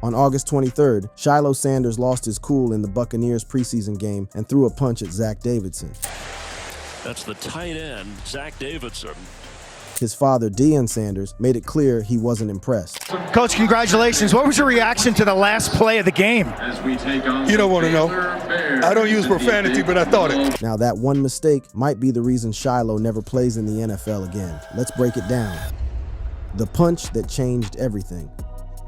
On August 23rd, Shilo Sanders lost his cool in the Buccaneers preseason game and threw a punch at Zach Davidson. That's the tight end, Zach Davidson. His father, Deion Sanders, made it clear he wasn't impressed. Coach, congratulations. What was your reaction to the last play of the game? You don't want to know. I don't use profanity, but I thought it. Now that one mistake might be the reason Shilo never plays in the NFL again. Let's break it down. The punch that changed everything.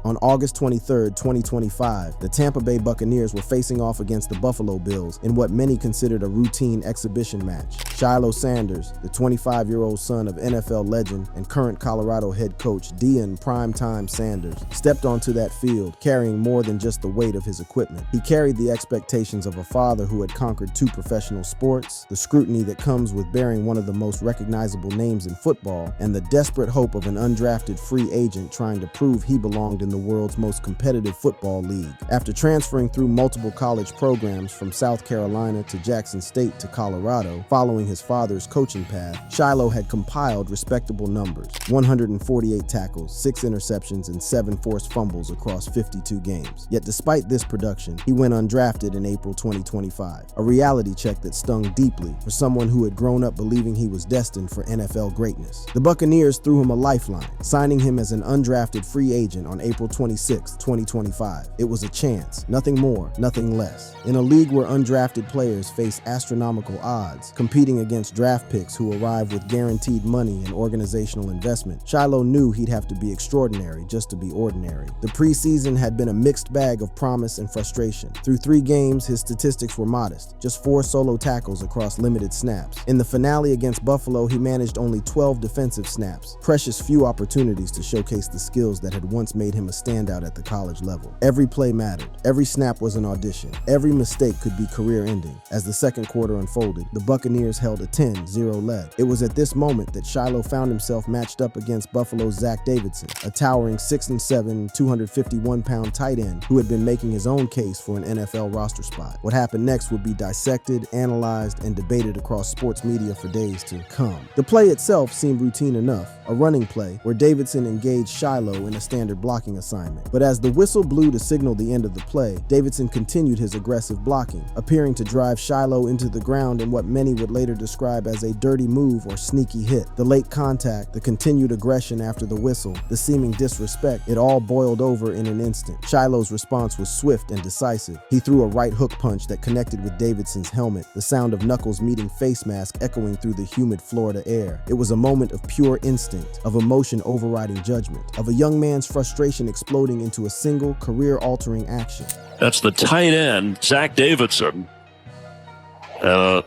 On August 23, 2025, the Tampa Bay Buccaneers were facing off against the Buffalo Bills in what many considered a routine exhibition match. Shilo Sanders, the 25-year-old son of NFL legend and current Colorado head coach Deion "Primetime" Sanders, stepped onto that field carrying more than just the weight of his equipment. He carried the expectations of a father who had conquered 2 professional sports, the scrutiny that comes with bearing one of the most recognizable names in football, and the desperate hope of an undrafted free agent trying to prove he belonged in the world's most competitive football league. After transferring through multiple college programs from South Carolina to Jackson State to Colorado, following his father's coaching path, Shilo had compiled respectable numbers: 148 tackles, 6 interceptions, and 7 forced fumbles across 52 games. Yet despite this production, he went undrafted in April 2025, a reality check that stung deeply for someone who had grown up believing he was destined for NFL greatness. The Buccaneers threw him a lifeline, signing him as an undrafted free agent on April 26, 2025. It was a chance, nothing more, nothing less. In a league where undrafted players face astronomical odds, competing against draft picks who arrive with guaranteed money and organizational investment, Shilo knew he'd have to be extraordinary just to be ordinary. The preseason had been a mixed bag of promise and frustration. Through 3 games, his statistics were modest, just 4 solo tackles across limited snaps. In the finale against Buffalo, he managed only 12 defensive snaps, precious few opportunities to showcase the skills that had once made him a standout at the college level. Every play mattered. Every snap was an audition. Every mistake could be career-ending. As the second quarter unfolded, the Buccaneers held a 10-0 lead. It was at this moment that Shilo found himself matched up against Buffalo's Zach Davidson, a towering 6'7", 251-pound tight end who had been making his own case for an NFL roster spot. What happened next would be dissected, analyzed, and debated across sports media for days to come. The play itself seemed routine enough, a running play where Davidson engaged Shilo in a standard blocking assignment. But as the whistle blew to signal the end of the play, Davidson continued his aggressive blocking, appearing to drive Shilo into the ground in what many would later describe as a dirty move or sneaky hit. The late contact, the continued aggression after the whistle, the seeming disrespect, it all boiled over in an instant. Shilo's response was swift and decisive. He threw a right hook punch that connected with Davidson's helmet, the sound of knuckles meeting face mask echoing through the humid Florida air. It was a moment of pure instinct, of emotion overriding judgment, of a young man's frustration exploding into a single career-altering action. That's the tight end, Zach Davidson.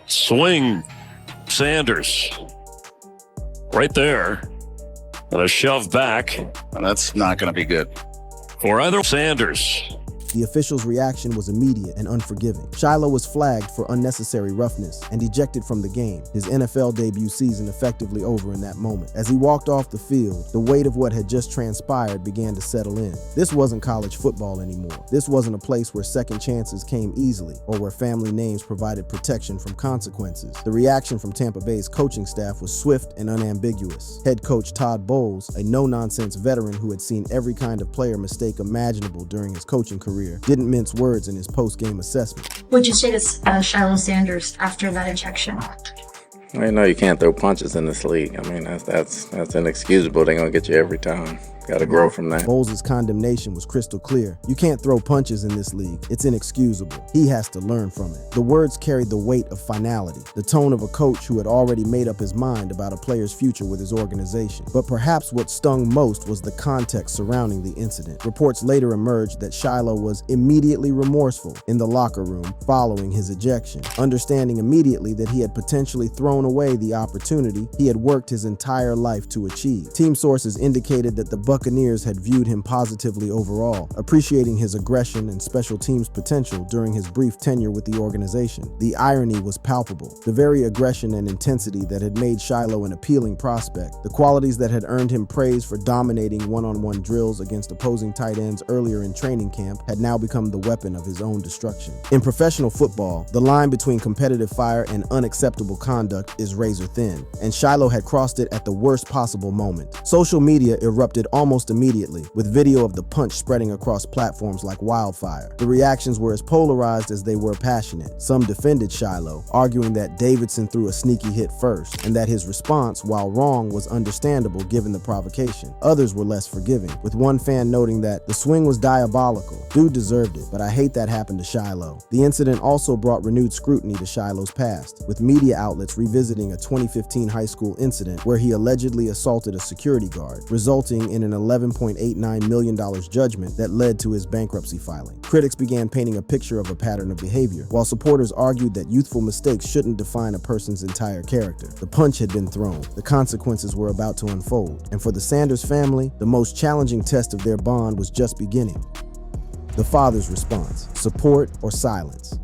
Swing, Sanders. Right there. And a shove back. And that's not going to be good. For either Sanders. The official's reaction was immediate and unforgiving. Shilo was flagged for unnecessary roughness and ejected from the game, his NFL debut season effectively over in that moment. As he walked off the field, the weight of what had just transpired began to settle in. This wasn't college football anymore. This wasn't a place where second chances came easily or where family names provided protection from consequences. The reaction from Tampa Bay's coaching staff was swift and unambiguous. Head coach Todd Bowles, a no-nonsense veteran who had seen every kind of player mistake imaginable during his coaching career, didn't mince words in his post-game assessment. What'd you say to Shilo Sanders after that ejection? I know you can't throw punches in this league. I mean, that's inexcusable. They're gonna get you every time. Got to grow from that. Bowles' condemnation was crystal clear. You can't throw punches in this league. It's inexcusable. He has to learn from it. The words carried the weight of finality, the tone of a coach who had already made up his mind about a player's future with his organization. But perhaps what stung most was the context surrounding the incident. Reports later emerged that Shilo was immediately remorseful in the locker room following his ejection, understanding immediately that he had potentially thrown away the opportunity he had worked his entire life to achieve. Team sources indicated that the Buccaneers had viewed him positively overall, appreciating his aggression and special teams potential during his brief tenure with the organization. The irony was palpable. The very aggression and intensity that had made Shilo an appealing prospect, the qualities that had earned him praise for dominating one-on-one drills against opposing tight ends earlier in training camp, had now become the weapon of his own destruction. In professional football, the line between competitive fire and unacceptable conduct is razor thin, and Shilo had crossed it at the worst possible moment. Social media erupted almost almost immediately, with video of the punch spreading across platforms like wildfire. The reactions were as polarized as they were passionate. Some defended Shilo, arguing that Davidson threw a sneaky hit first, and that his response, while wrong, was understandable given the provocation. Others were less forgiving, with one fan noting that the swing was diabolical. Dude deserved it, but I hate that happened to Shilo. The incident also brought renewed scrutiny to Shilo's past, with media outlets revisiting a 2015 high school incident where he allegedly assaulted a security guard, resulting in an $11.89 million judgment that led to his bankruptcy filing. Critics began painting a picture of a pattern of behavior, while supporters argued that youthful mistakes shouldn't define a person's entire character. The punch had been thrown, the consequences were about to unfold, and for the Sanders family, the most challenging test of their bond was just beginning. The father's response: support or silence.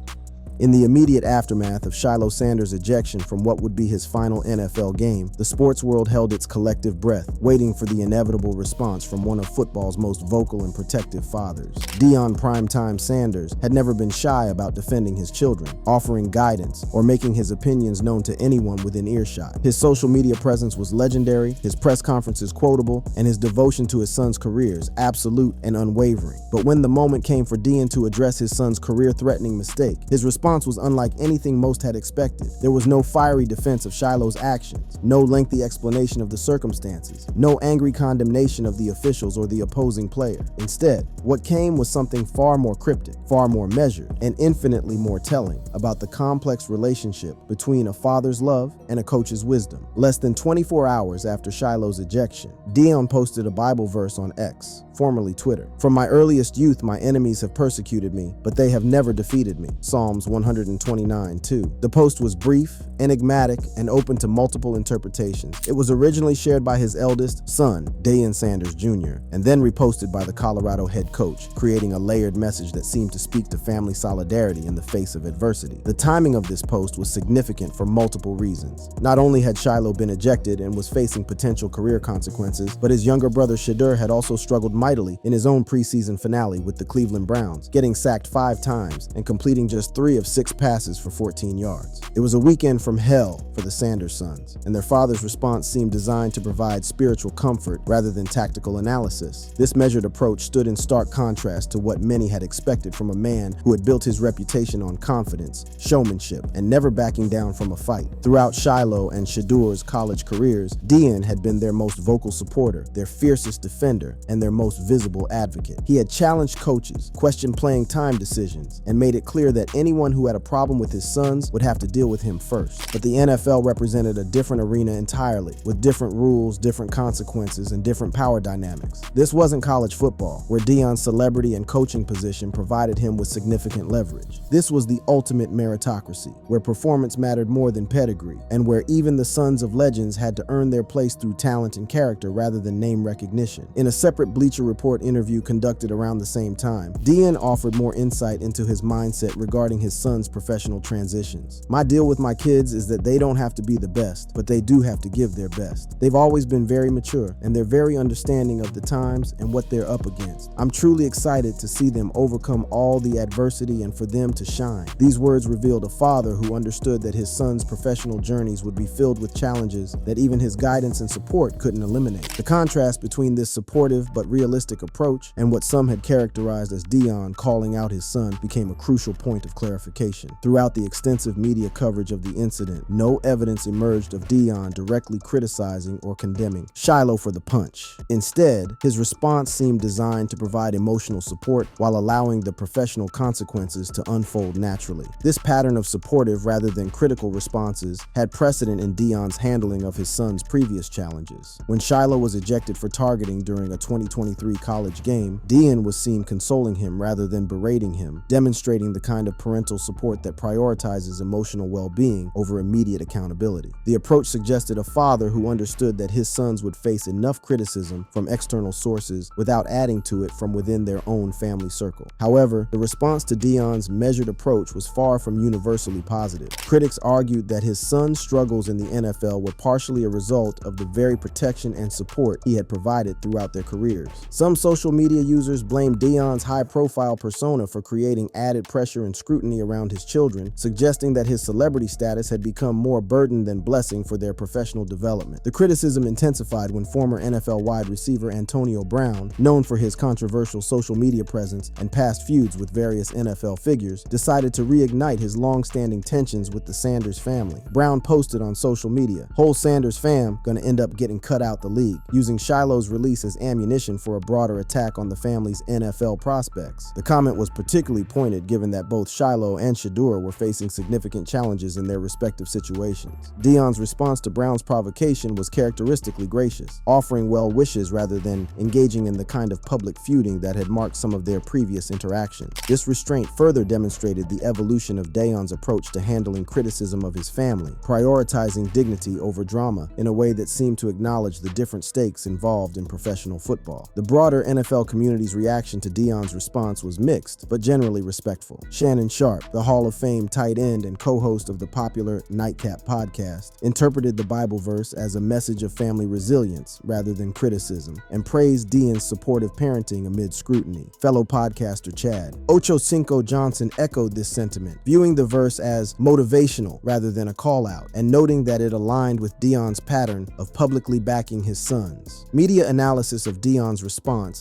In the immediate aftermath of Shilo Sanders' ejection from what would be his final NFL game, the sports world held its collective breath, waiting for the inevitable response from one of football's most vocal and protective fathers. Deion "Primetime" Sanders had never been shy about defending his children, offering guidance, or making his opinions known to anyone within earshot. His social media presence was legendary, his press conferences quotable, and his devotion to his son's careers absolute and unwavering. But when the moment came for Deion to address his son's career-threatening mistake, his response was unlike anything most had expected. There was no fiery defense of Shilo's actions, no lengthy explanation of the circumstances, no angry condemnation of the officials or the opposing player. Instead, what came was something far more cryptic, far more measured, and infinitely more telling about the complex relationship between a father's love and a coach's wisdom. Less than 24 hours after Shilo's ejection, Deion posted a Bible verse on X, formerly Twitter. "From my earliest youth, my enemies have persecuted me, but they have never defeated me." Psalms 129:2. The post was brief, enigmatic, and open to multiple interpretations. It was originally shared by his eldest son, Deion Sanders Jr., and then reposted by the Colorado head coach, creating a layered message that seemed to speak to family solidarity in the face of adversity. The timing of this post was significant for multiple reasons. Not only had Shilo been ejected and was facing potential career consequences, but his younger brother Shedeur had also struggled mightily in his own preseason finale with the Cleveland Browns, getting sacked 5 times and completing just 3 of 6 passes for 14 yards. It was a weekend from hell for the Sanders sons, and their father's response seemed designed to provide spiritual comfort rather than tactical analysis. This measured approach stood in stark contrast to what many had expected from a man who had built his reputation on confidence, showmanship, and never backing down from a fight. Throughout Shilo and Shedeur's college careers, Deion had been their most vocal supporter, their fiercest defender, and their most visible advocate. He had challenged coaches, questioned playing time decisions, and made it clear that anyone who had a problem with his sons would have to deal with him first. But the NFL represented a different arena entirely, with different rules, different consequences, and different power dynamics. This wasn't college football, where Deion's celebrity and coaching position provided him with significant leverage. This was the ultimate meritocracy, where performance mattered more than pedigree, and where even the sons of legends had to earn their place through talent and character rather than name recognition. In a separate Bleacher Report interview conducted around the same time, Deion offered more insight into his mindset regarding his son's professional transitions. "My deal with my kids is that they don't have to be the best, but they do have to give their best. They've always been very mature, and they're very understanding of the times and what they're up against. I'm truly excited to see them overcome all the adversity and for them to shine." These words revealed a father who understood that his son's professional journeys would be filled with challenges that even his guidance and support couldn't eliminate. The contrast between this supportive but realistic approach and what some had characterized as Deion calling out his son became a crucial point of clarification. Throughout the extensive media coverage of the incident, no evidence emerged of Deion directly criticizing or condemning Shilo for the punch. Instead, his response seemed designed to provide emotional support while allowing the professional consequences to unfold naturally. This pattern of supportive rather than critical responses had precedent in Deion's handling of his son's previous challenges. When Shilo was ejected for targeting during a 2023 college game, Deion was seen consoling him rather than berating him, demonstrating the kind of parental support that prioritizes emotional well-being over immediate accountability. The approach suggested a father who understood that his sons would face enough criticism from external sources without adding to it from within their own family circle. However, the response to Deion's measured approach was far from universally positive. Critics argued that his son's struggles in the NFL were partially a result of the very protection and support he had provided throughout their careers. Some social media users blamed Deion's high-profile persona for creating added pressure and scrutiny around his children, suggesting that his celebrity status had become more burden than blessing for their professional development. The criticism intensified when former NFL wide receiver Antonio Brown, known for his controversial social media presence and past feuds with various NFL figures, decided to reignite his long-standing tensions with the Sanders family. Brown posted on social media, "Whole Sanders fam gonna end up getting cut out the league," using Shiloh's release as ammunition for a broader attack on the family's NFL prospects. The comment was particularly pointed given that both Shilo and Shedeur were facing significant challenges in their respective situations. Deion's response to Brown's provocation was characteristically gracious, offering well wishes rather than engaging in the kind of public feuding that had marked some of their previous interactions. This restraint further demonstrated the evolution of Deion's approach to handling criticism of his family, prioritizing dignity over drama in a way that seemed to acknowledge the different stakes involved in professional football. The broader NFL community's reaction to Deion's response was mixed, but generally respectful. Shannon Sharp, the Hall of Fame tight end and co-host of the popular Nightcap podcast, interpreted the Bible verse as a message of family resilience rather than criticism, and praised Deion's supportive parenting amid scrutiny. Fellow podcaster Chad Ocho Cinco Johnson echoed this sentiment, viewing the verse as motivational rather than a call-out, and noting that it aligned with Deion's pattern of publicly backing his sons. Media analysis of Deion's response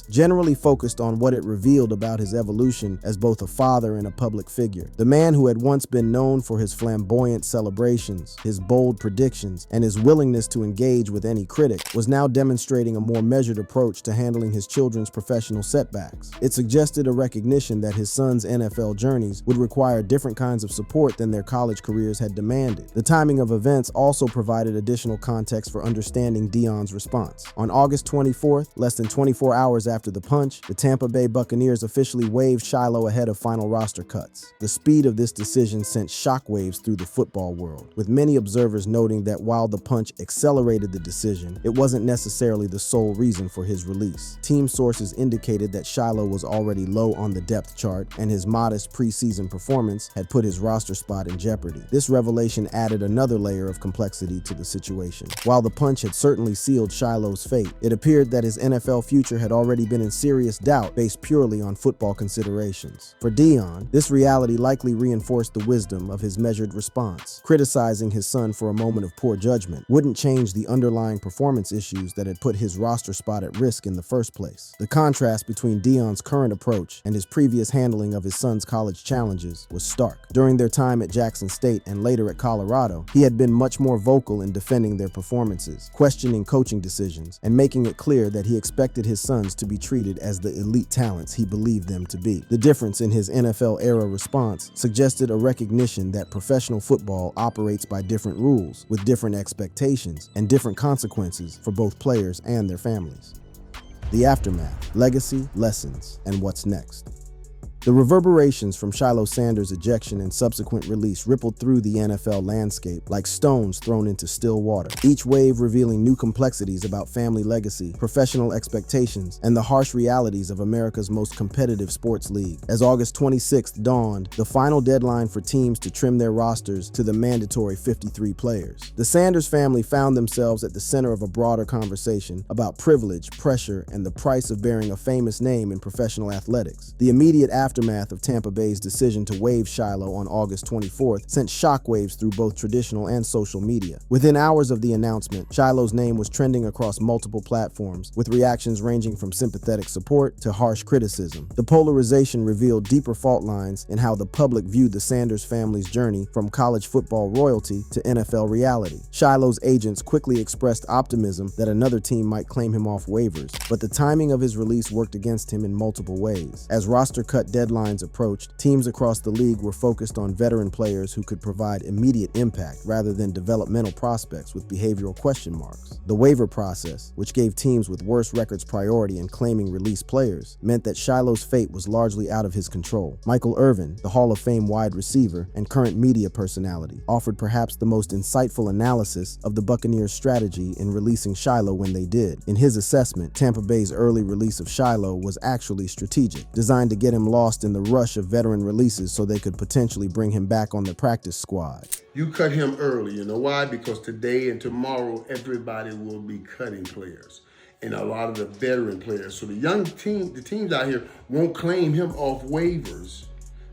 generally focused on what it revealed about his evolution as both a father and a public figure. The man who had once been known for his flamboyant celebrations, his bold predictions, and his willingness to engage with any critic was now demonstrating a more measured approach to handling his children's professional setbacks. It suggested a recognition that his sons' NFL journeys would require different kinds of support than their college careers had demanded. The timing of events also provided additional context for understanding Deion's response. On August 24th, less than 24 hours after the punch, the Tampa Bay Buccaneers officially waived Shilo ahead of final roster cuts. The speed of this decision sent shockwaves through the football world, with many observers noting that while the punch accelerated the decision, it wasn't necessarily the sole reason for his release. Team sources indicated that Shilo was already low on the depth chart, and his modest preseason performance had put his roster spot in jeopardy. This revelation added another layer of complexity to the situation. While the punch had certainly sealed Shilo's fate, it appeared that his NFL future had already been in serious doubt based purely on football considerations. For Deion, this reality likely reinforced the wisdom of his measured response. Criticizing his son for a moment of poor judgment wouldn't change the underlying performance issues that had put his roster spot at risk in the first place. The contrast between Deion's current approach and his previous handling of his son's college challenges was stark. During their time at Jackson State and later at Colorado, he had been much more vocal in defending their performances, questioning coaching decisions, and making it clear that he expected his sons to be treated as the elite talents he believed them to be. The difference in his NFL-era response suggested a recognition that professional football operates by different rules, with different expectations and different consequences for both players and their families. The aftermath, legacy, lessons, and what's next. The reverberations from Shilo Sanders' ejection and subsequent release rippled through the NFL landscape like stones thrown into still water, each wave revealing new complexities about family legacy, professional expectations, and the harsh realities of America's most competitive sports league. As August 26th dawned, the final deadline for teams to trim their rosters to the mandatory 53 players. The Sanders family found themselves at the center of a broader conversation about privilege, pressure, and the price of bearing a famous name in professional athletics. The immediate aftermath of Tampa Bay's decision to waive Shilo on August 24th sent shockwaves through both traditional and social media. Within hours of the announcement, Shilo's name was trending across multiple platforms, with reactions ranging from sympathetic support to harsh criticism. The polarization revealed deeper fault lines in how the public viewed the Sanders family's journey from college football royalty to NFL reality. Shilo's agents quickly expressed optimism that another team might claim him off waivers, but the timing of his release worked against him in multiple ways. As roster cut deadlines approached, teams across the league were focused on veteran players who could provide immediate impact rather than developmental prospects with behavioral question marks. The waiver process, which gave teams with worse records priority in claiming released players, meant that Shilo's fate was largely out of his control. Michael Irvin, the Hall of Fame wide receiver and current media personality, offered perhaps the most insightful analysis of the Buccaneers' strategy in releasing Shilo when they did. In his assessment, Tampa Bay's early release of Shilo was actually strategic, designed to get him lost in the rush of veteran releases so they could potentially bring him back on the practice squad. You cut him early, you know why? Because today and tomorrow, everybody will be cutting players. and a lot of the veteran players. So the teams out here won't claim him off waivers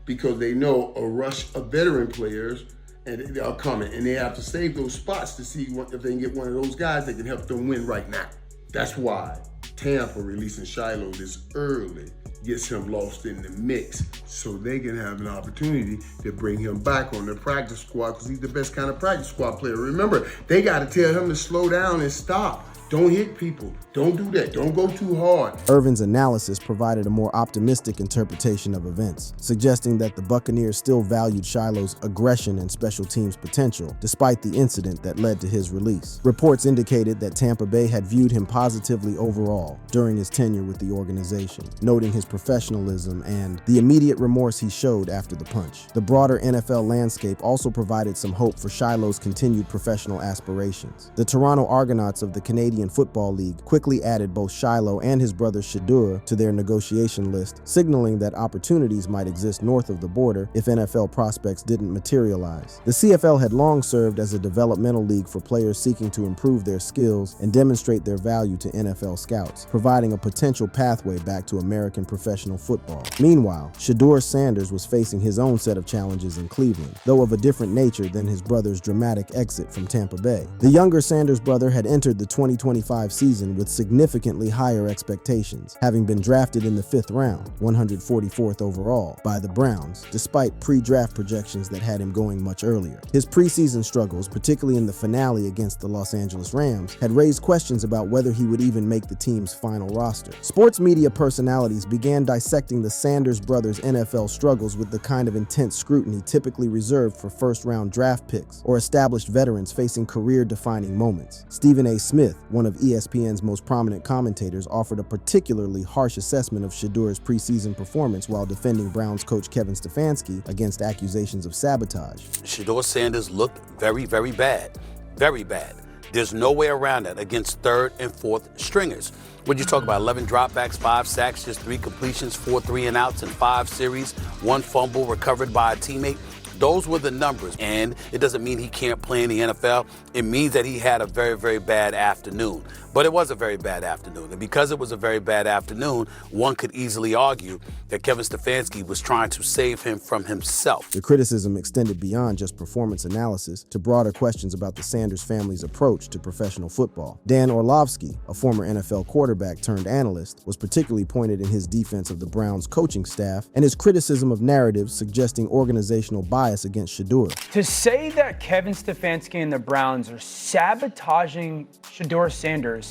because they know a rush of veteran players and they are coming, and they have to save those spots to see if they can get one of those guys that can help them win right now. That's why Tampa releasing Shilo this early gets him lost in the mix so they can have an opportunity to bring him back on the practice squad because he's the best kind of practice squad player. Remember, they got to tell him to slow down and stop. Don't hit people. Don't do that. Don't go too hard. Irvin's analysis provided a more optimistic interpretation of events, suggesting that the Buccaneers still valued Shiloh's aggression and special teams potential, despite the incident that led to his release. Reports indicated that Tampa Bay had viewed him positively overall during his tenure with the organization, noting his professionalism and the immediate remorse he showed after the punch. The broader NFL landscape also provided some hope for Shiloh's continued professional aspirations. The Toronto Argonauts of the Canadian Football League quickly added both Shilo and his brother Shedeur to their negotiation list, signaling that opportunities might exist north of the border if NFL prospects didn't materialize. The CFL had long served as a developmental league for players seeking to improve their skills and demonstrate their value to NFL scouts, providing a potential pathway back to American professional football. Meanwhile, Deion Sanders was facing his own set of challenges in Cleveland, though of a different nature than his brother's dramatic exit from Tampa Bay. The younger Sanders brother had entered the 2025 season with significantly higher expectations, having been drafted in the 5th round, 144th overall, by the Browns, despite pre-draft projections that had him going much earlier. His preseason struggles, particularly in the finale against the Los Angeles Rams, had raised questions about whether he would even make the team's final roster. Sports media personalities began dissecting the Sanders brothers' NFL struggles with the kind of intense scrutiny typically reserved for first-round draft picks or established veterans facing career-defining moments. Stephen A. Smith, one of ESPN's most prominent commentators, offered a particularly harsh assessment of Shedeur's preseason performance while defending Browns coach Kevin Stefanski against accusations of sabotage. Shedeur Sanders looked very, very bad. Very bad. There's no way around that against 3rd and 4th stringers. When you talk about 11 dropbacks, 5 sacks, just 3 completions, 4 3-and-outs in 5 series, 1 fumble recovered by a teammate. Those were the numbers, and it doesn't mean he can't play in the NFL. It means that he had a very, very bad afternoon. But it was a very bad afternoon, and because it was a very bad afternoon, one could easily argue that Kevin Stefanski was trying to save him from himself. The criticism extended beyond just performance analysis to broader questions about the Sanders family's approach to professional football. Dan Orlovsky, a former NFL quarterback turned analyst, was particularly pointed in his defense of the Browns coaching staff and his criticism of narratives suggesting organizational bias against Shedeur. To say that Kevin Stefanski and the Browns are sabotaging Shedeur Sanders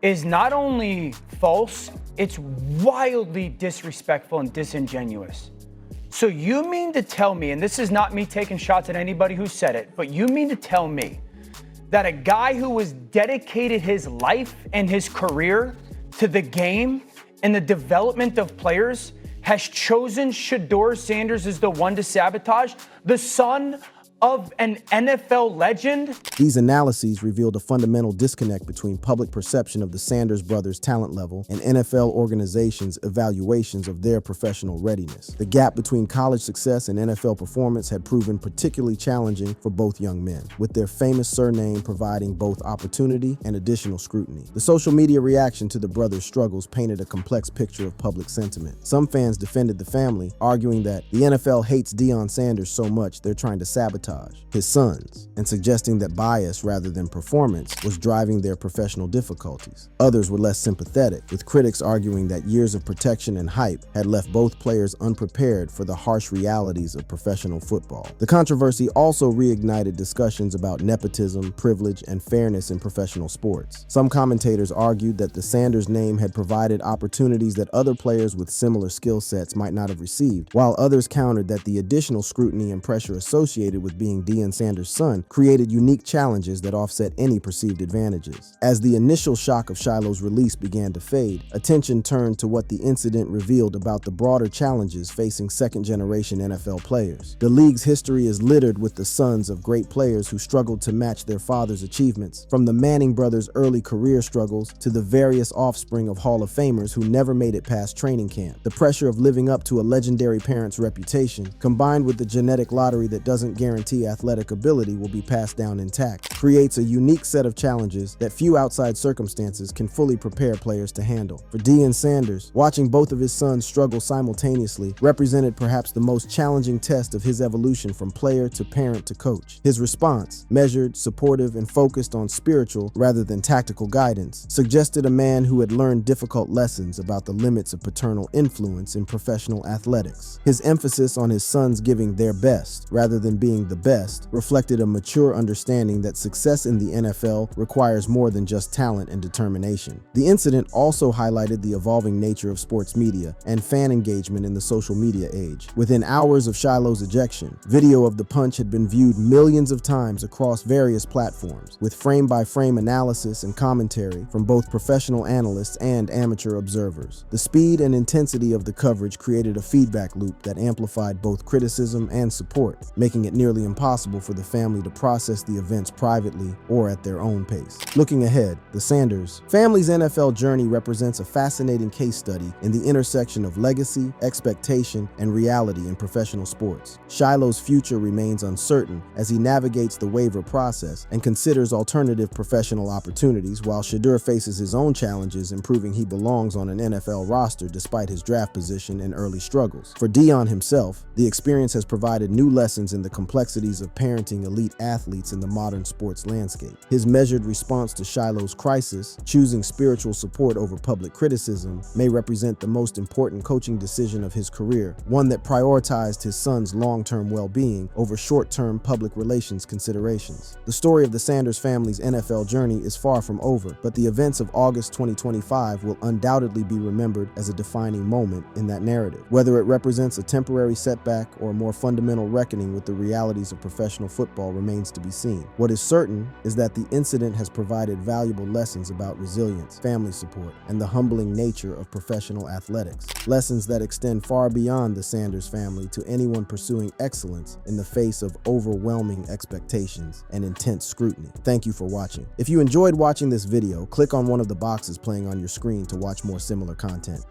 is not only false, it's wildly disrespectful and disingenuous. So you mean to tell me, and this is not me taking shots at anybody who said it, but you mean to tell me that a guy who has dedicated his life and his career to the game and the development of players has chosen Shedeur Sanders as the one to sabotage? The son of an NFL legend? These analyses revealed a fundamental disconnect between public perception of the Sanders brothers' talent level and NFL organizations' evaluations of their professional readiness. The gap between college success and NFL performance had proven particularly challenging for both young men, with their famous surname providing both opportunity and additional scrutiny. The social media reaction to the brothers' struggles painted a complex picture of public sentiment. Some fans defended the family, arguing that the NFL hates Deion Sanders so much they're trying to sabotage his sons, and suggesting that bias rather than performance was driving their professional difficulties. Others were less sympathetic, with critics arguing that years of protection and hype had left both players unprepared for the harsh realities of professional football. The controversy also reignited discussions about nepotism, privilege, and fairness in professional sports. Some commentators argued that the Sanders name had provided opportunities that other players with similar skill sets might not have received, while others countered that the additional scrutiny and pressure associated with being Deion Sanders' son created unique challenges that offset any perceived advantages. As the initial shock of Shiloh's release began to fade, attention turned to what the incident revealed about the broader challenges facing second-generation NFL players. The league's history is littered with the sons of great players who struggled to match their father's achievements, from the Manning brothers' early career struggles to the various offspring of Hall of Famers who never made it past training camp. The pressure of living up to a legendary parent's reputation, combined with the genetic lottery that doesn't guarantee guarantee athletic ability will be passed down intact, creates a unique set of challenges that few outside circumstances can fully prepare players to handle. For Deion Sanders, watching both of his sons struggle simultaneously represented perhaps the most challenging test of his evolution from player to parent to coach. His response, measured, supportive, and focused on spiritual rather than tactical guidance, suggested a man who had learned difficult lessons about the limits of paternal influence in professional athletics. His emphasis on his sons giving their best rather than being the best reflected a mature understanding that success in the NFL requires more than just talent and determination. The incident also highlighted the evolving nature of sports media and fan engagement in the social media age. Within hours of Shilo's ejection, video of the punch had been viewed millions of times across various platforms, with frame-by-frame analysis and commentary from both professional analysts and amateur observers. The speed and intensity of the coverage created a feedback loop that amplified both criticism and support, making it nearly impossible for the family to process the events privately or at their own pace. Looking ahead, the Sanders family's NFL journey represents a fascinating case study in the intersection of legacy, expectation, and reality in professional sports. Shilo's future remains uncertain as he navigates the waiver process and considers alternative professional opportunities, while Shedeur faces his own challenges in proving he belongs on an NFL roster despite his draft position and early struggles. For Deion himself, the experience has provided new lessons in the complexities of parenting elite athletes in the modern sports landscape. His measured response to Shilo's crisis, choosing spiritual support over public criticism, may represent the most important coaching decision of his career, one that prioritized his son's long-term well-being over short-term public relations considerations. The story of the Sanders family's NFL journey is far from over, but the events of August 2025 will undoubtedly be remembered as a defining moment in that narrative. Whether it represents a temporary setback or a more fundamental reckoning with the realities of professional football remains to be seen. What is certain is that the incident has provided valuable lessons about resilience, family support, and the humbling nature of professional athletics. Lessons that extend far beyond the Sanders family to anyone pursuing excellence in the face of overwhelming expectations and intense scrutiny. Thank you for watching. If you enjoyed watching this video, click on one of the boxes playing on your screen to watch more similar content.